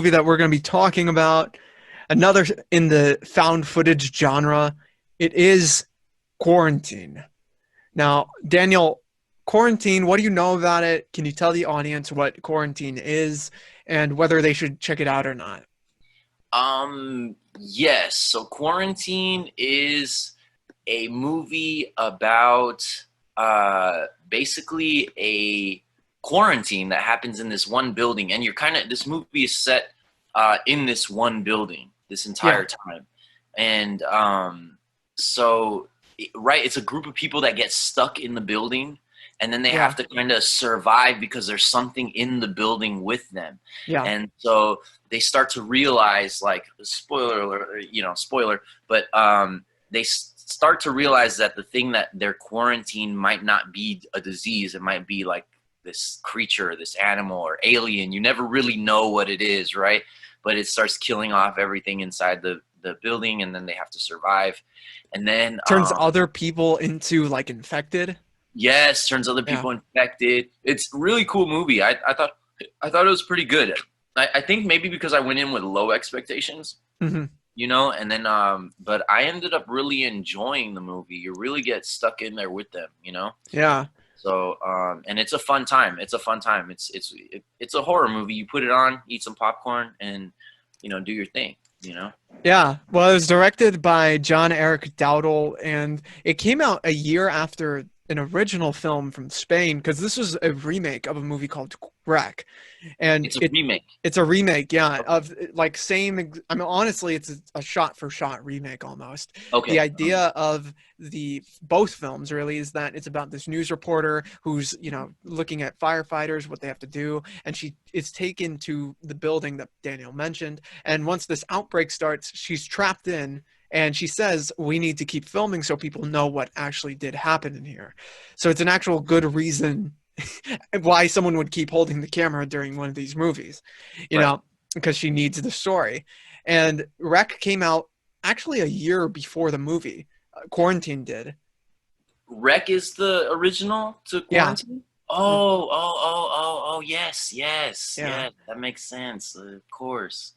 movie that we're going to be talking about, another in the found footage genre. It is Quarantine. Now, Daniel, Quarantine, what do you know about it? Can you tell the audience what Quarantine is and whether they should check it out or not? Yes. So Quarantine is a movie about basically a quarantine that happens in this one building, and this movie is set in this one building this Yeah, entire time. And so right, it's a group of people that get stuck in the building, and then they have yeah, to kind of survive because there's something in the building with them. yeah, And so they start to realize, like, spoiler alert, spoiler, but they start to realize that the thing that they're quarantined might not be a disease. It might be like this creature, this animal or alien. You never really know what it is, right? But it starts killing off everything inside the building, and then they have to survive. And then turns other people into like infected. yes, turns other Yeah. people infected. It's a really cool movie. I thought it was pretty good. I think maybe because I went in with low expectations, Hmm. and then but I ended up really enjoying the movie. You really get stuck in there with them. Yeah. So and it's a fun time. It's a fun time. It's a horror movie. You put it on, eat some popcorn, and do your thing. Yeah. Well, it was directed by John Eric Dowdle, and it came out a year after an original film from Spain because this was a remake of a movie called Wreck. And It's a remake. it's a remake, yeah, Okay. of like I mean, honestly, it's a shot for shot remake almost. The Okay. idea of the both films really is that it's about this news reporter who's, looking at firefighters, what they have to do, and she is taken to the building that Daniel mentioned. And once this outbreak starts, she's trapped in. And she says, we need to keep filming so people know what actually did happen in here. So it's an actual good reason why someone would keep holding the camera during one of these movies, Right. because she needs the story. And Rec came out actually a year before the movie. Quarantine did. Wreck is the original to Yeah. Quarantine? Mm. Oh, yes, yes, Yeah. yeah, that makes sense, of course.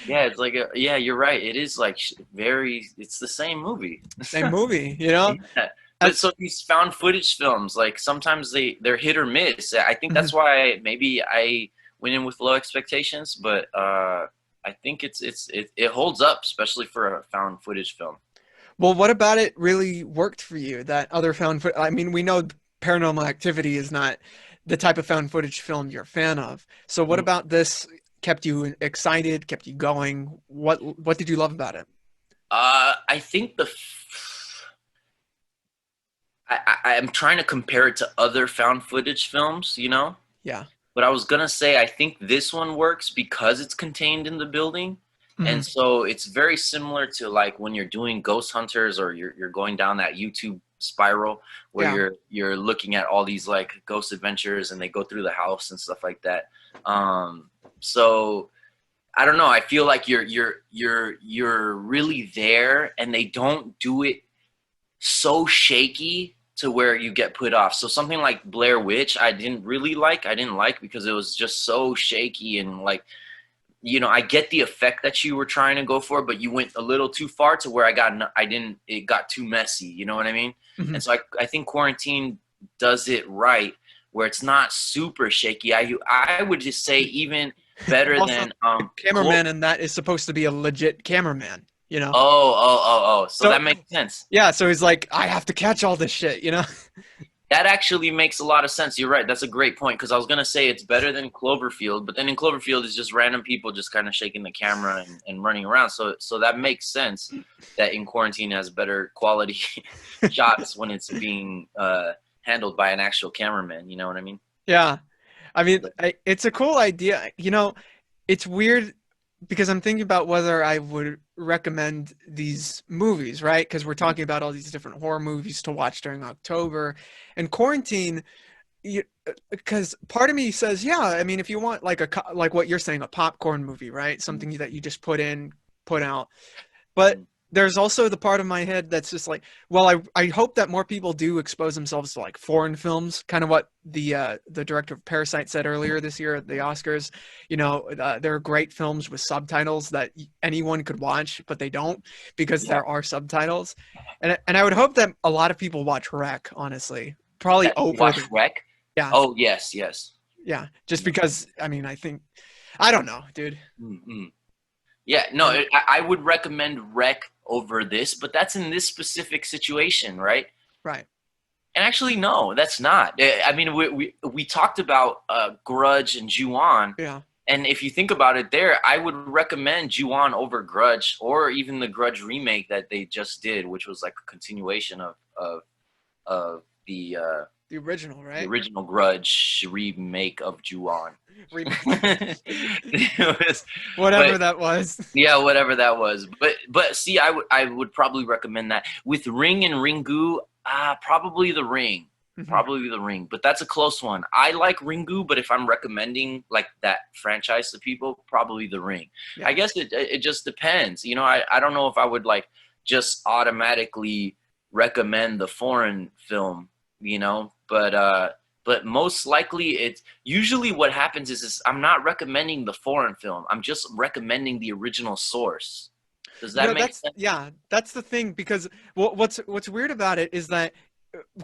Yeah, it's like yeah, you're right. It is like it's the same movie. Same movie. Yeah. But That's so these found footage films, like sometimes they're hit or miss. I think mhm. that's why maybe I went in with low expectations, but I think it holds up, especially for a found footage film. Well, what about it really worked for you? That other found foot. I mean, we know Paranormal Activity is not the type of found footage film you're a fan of. So, what about this kept you excited, kept you going? What did you love about it? I think I'm trying to compare it to other found footage films. Yeah. But I was gonna say I think this one works because it's contained in the building, Hmm. and so it's very similar to like when you're doing Ghost Hunters or you're going down that YouTube spiral where Yeah. you're looking at all these like ghost adventures and they go through the house and stuff like that. So I don't know. I feel like you're really there, and they don't do it so shaky to where you get put off. So something like Blair Witch, I didn't really like. I didn't like because it was just so shaky and like, I get the effect that you were trying to go for, but you went a little too far to where it got too messy. You know what I mean? Hmm. And so I think Quarantine does it right where it's not super shaky. I would just say even better Also, than the cameraman in that is supposed to be a legit cameraman. You know. oh. So So that makes sense. yeah. So he's like, I have to catch all this shit. That actually makes a lot of sense. You're right. That's a great point because I was gonna say it's better than Cloverfield, but then in Cloverfield it's just random people just kind of shaking the camera and running around. So that makes sense that in Quarantine has better quality shots when it's being handled by an actual cameraman. You know what I mean? Yeah. I mean, it's a cool idea. It's weird because I'm thinking about whether I would recommend these movies, right? Because we're talking about all these different horror movies to watch during October and quarantine. Because part of me says, yeah, I mean, if you want like like what you're saying, a popcorn movie, right? Something that you just put in, put out. But there's also the part of my head that's just like, well, I hope that more people do expose themselves to like foreign films, kind of what the director of Parasite said earlier this year at the Oscars. You know, there are great films with subtitles that anyone could watch, but they don't because Yeah, there are subtitles. And I would hope that a lot of people watch Rec, honestly, probably that over watch the Rec. yeah Oh yes, yes. yeah, just because I mean I think I don't know, dude. Mm-hmm. Yeah, no, And I would recommend Rec over this, but that's in this specific situation, right? right, And actually, no, that's not. I mean, we talked about Grudge and Ju-on, yeah. and if you think about it, there, I would recommend Ju-on over Grudge, or even the Grudge remake that they just did, which was like a continuation of The original, the right? original Grudge remake of Ju-on. Remake. It was, Whatever but that was. yeah, whatever that was. But see, I would probably recommend that with Ring and Ringu. Probably the Ring, Mhm. probably the Ring. But that's a close one. I like Ringu, but if I'm recommending like that franchise to people, probably the Ring. I Yeah. guess it just depends. You know, I don't know if I would like just automatically recommend the foreign film. You know, but most likely it's usually what happens is I'm not recommending the foreign film. I'm just recommending the original source. Does You that know, make that's sense? yeah, that's the thing because what's weird about it is that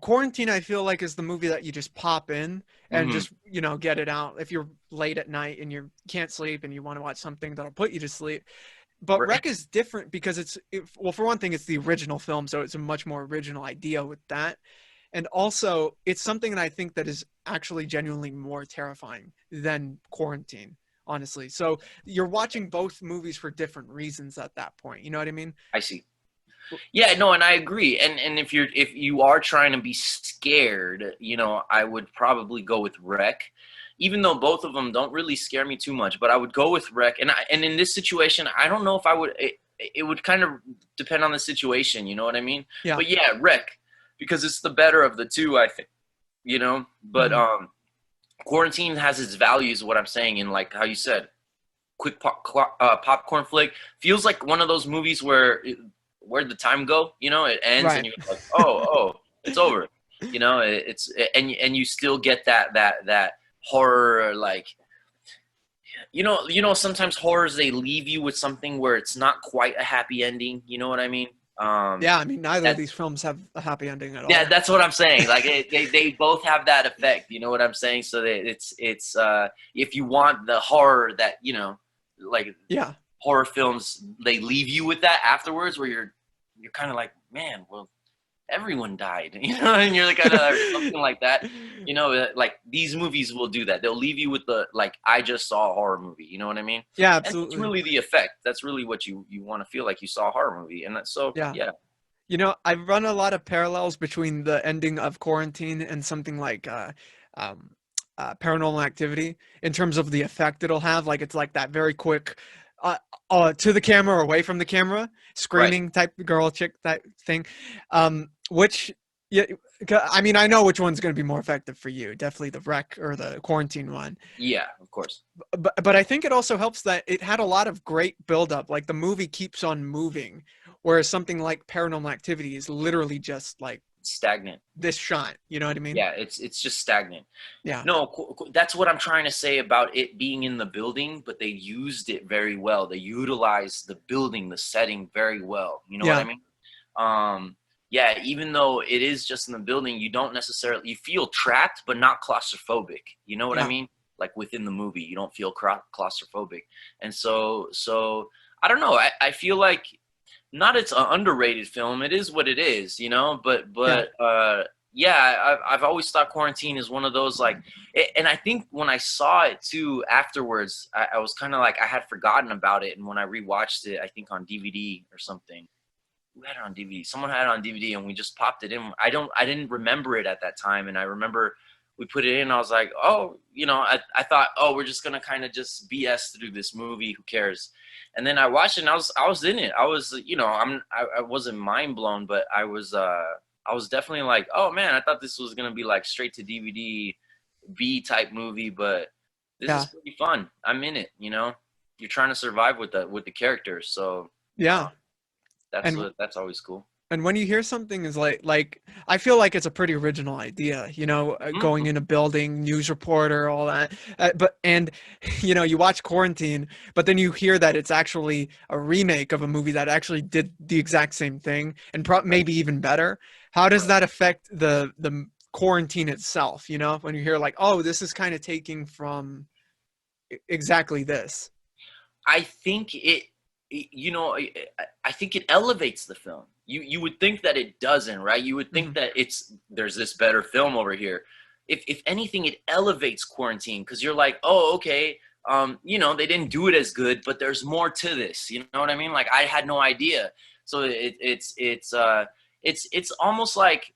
Quarantine I feel like is the movie that you just pop in and Hmm. just, you know, get it out if you're late at night and you can't sleep and you want to watch something that'll put you to sleep. But Right. Rec is different because well, for one thing, it's the original film, so it's a much more original idea with that. And also, it's something that I think that is actually genuinely more terrifying than Quarantine, honestly. So you're watching both movies for different reasons at that point. You know what I mean? I see. Yeah, no, and I agree. And if you are trying to be scared, you know, I would probably go with Rec, even though both of them don't really scare me too much. But I would go with Rec, and in this situation, I don't know if I would. It would kind of depend on the situation. You know what I mean? Yeah. But yeah, Rec, because it's the better of the two, I think. You know, but Hmm. Quarantine has its values. What I'm saying, and like how you said, quick popcorn flick feels like one of those movies where'd the time go? You know, it ends and Right. you're like, oh, it's over. You know, it's and you still get that horror like sometimes horrors they leave you with something where it's not quite a happy ending. You know what I mean? Um, Yeah. I mean, neither of that these films have a happy ending at yeah, all. that's what I'm saying. Like they both have that effect. You know what I'm saying? So that it's if you want the horror that like Yeah. horror films they leave you with that afterwards where you're kind of like, man, well, everyone died, and you're like kind of something like that. Like these movies will do that. They'll leave you with the like, I just saw a horror movie. You know what I mean? Yeah. And that's Absolutely. really the effect. That's really what you want to feel like you saw a horror movie, and that's so Yeah. yeah. You know, I've run a lot of parallels between the ending of Quarantine and something like um, Paranormal Activity in terms of the effect it'll have. Like it's like that very quick, uh, to the camera or away from the camera, Right. screaming type girl chick type thing. Which, yeah, I mean, I know which one's going to be more effective for you. Definitely the Wreck or the Quarantine one. Yeah, of course. But I think it also helps that it had a lot of great buildup. Like the movie keeps on moving, whereas something like Paranormal Activity is literally just like Stagnant. this shot. You know what I mean? Yeah, it's just stagnant. Yeah. No, that's what I'm trying to say about it being in the building, but they used it very well. They utilized the building, the setting very well. You know what I Yeah. mean? Yeah, even though it is just in the building, you don't necessarily you feel trapped, but not claustrophobic. You know what I Yeah. mean? Like within the movie, you don't feel claustrophobic, and so I don't know. I feel like not it's an underrated film. It is what it is, Yeah. But yeah, I've always thought Quarantine is one of those like, and I think when I saw it too afterwards, I was kind of like I had forgotten about it, and when I rewatched it, I think on DVD or something, who had it on DVD? Someone had it on DVD, and we just popped it in. I didn't remember it at that time, and I remember we put it in. I was like, oh, I thought, oh, we're just gonna kind of just BS through this movie. Who cares? And then I watched it, and I was in it. I was, I wasn't mind blown, but I was definitely like, oh man, I thought this was gonna be like straight to DVD B type movie, but this is Yeah. pretty fun. I'm in it. You're trying to survive with the characters, so. Yeah. And That's always cool. and when you hear something is like I feel like it's a pretty original idea, going Mhm. in a building, news reporter, all that. But and you watch Quarantine, but then you hear that it's actually a remake of a movie that actually did the exact same thing and Right. maybe even better. How does Right. that affect the Quarantine itself? When you hear like, oh, this is kind of taking from exactly this. I think I think it elevates the film. You would think that it doesn't, right? You would think Hmm. that there's this better film over here. If anything, it elevates Quarantine because you're like, oh, okay, they didn't do it as good, but there's more to this. You know what I mean? Like I had no idea. So it's almost like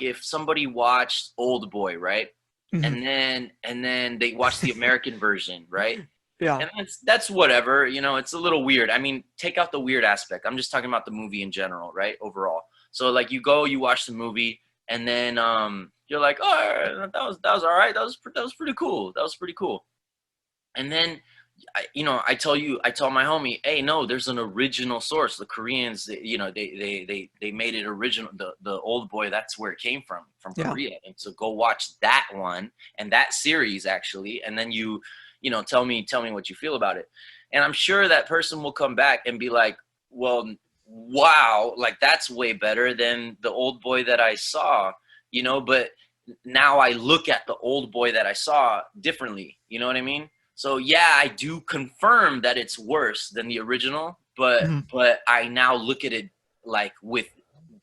if somebody watched Old Boy, right? Hmm. And then they watched the American version, right? Yeah. And that's whatever, it's a little weird. I mean, take out the weird aspect. I'm just talking about the movie in general, right? Overall. So like you watch the movie, and then you're like, oh, all right, that was all right. That was pretty cool. That was pretty cool. And then I tell my homie, hey, no, there's an original source. The Koreans, they made it original. The Old Boy, that's where it came from Yeah. Korea. And so go watch that one and that series actually, and then tell me what you feel about it. And I'm sure that person will come back and be like, well, wow, like that's way better than the Old Boy that I saw, but now I look at the Old Boy that I saw differently. You know what I mean? So yeah, I do confirm that it's worse than the original, but Hmm. but I now look at it like with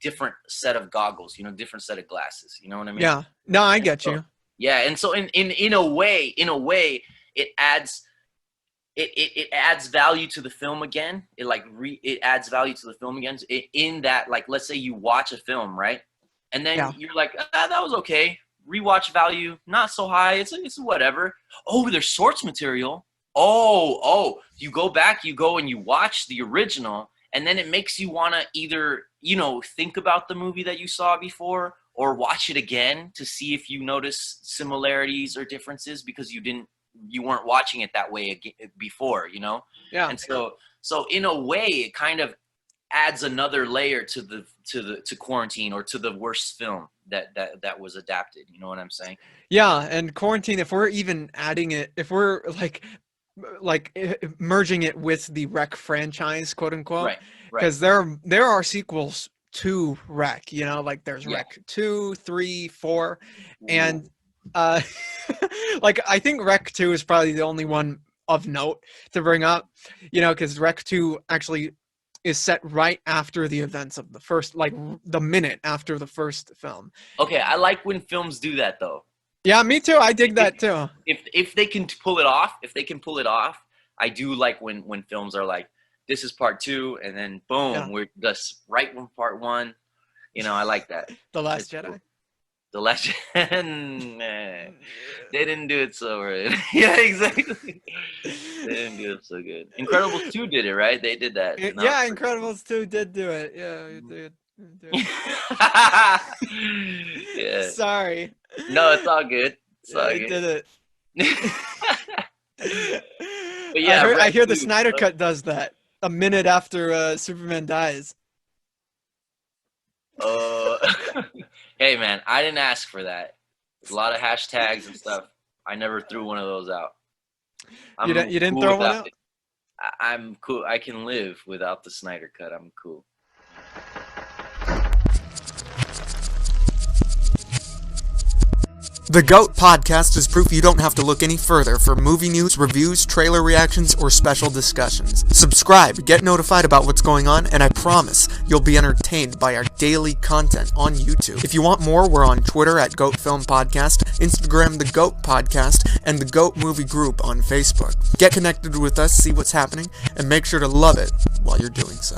different set of goggles, different set of glasses. You know what I mean? Yeah. No, I And get so you. yeah, and so in a way, it adds it adds value to the film again. It adds value to the film again in that, like, let's say you watch a film, right? And then Yeah. you're like, that was okay. Rewatch value, not so high. It's whatever. Oh, there's source material. Oh, you go back, you go and you watch the original, and then it makes you want to either, think about the movie that you saw before or watch it again to see if you notice similarities or differences because you weren't watching it that way before, Yeah. and so in a way it kind of adds another layer to Quarantine or to the worst film that was adapted. You know what I'm saying? Yeah, and Quarantine, if we're even adding it, if we're merging it with the Rec franchise, quote unquote, Right, right. because there are sequels to Rec, like there's Yeah. Rec 2, 3, 4, Ooh. and uh like I think Rec 2 is probably the only one of note to bring up, because Rec 2 actually is set right after the events of the first, like the minute after the first film. Okay, I like when films do that though. Yeah, me too. I dig If that too. if they can pull it off, I do like when films are like, this is part two, and then Yeah. boom, we're just right when part one. I like that. The Last It's cool. Jedi. The Legend. They didn't do it so right. Yeah, exactly. They didn't do it so good. Incredibles 2 did it, right? They did that. And that was Yeah, pretty cool. Incredibles 2 did do it. Yeah, it did. It did. Yeah. Sorry. No, it's all good. It's Yeah, all I good. did it. But I yeah, heard. I Rec hear the 2. Snyder Cut does that a minute after Superman dies. Uh, hey man, I didn't ask for that. There's a lot of hashtags and stuff. I never threw one of those out. I'm You didn't cool throw one without out? it. I'm cool. I can live without the Snyder Cut. I'm cool. The GOAT podcast is proof you don't have to look any further for movie news, reviews, trailer reactions, or special discussions. Subscribe, get notified about what's going on, and I promise you'll be entertained by our daily content on YouTube. If you want more, we're on Twitter at GOAT Film Podcast, Instagram The GOAT Podcast, and the GOAT Movie Group on Facebook. Get connected with us, see what's happening, and make sure to love it while you're doing so.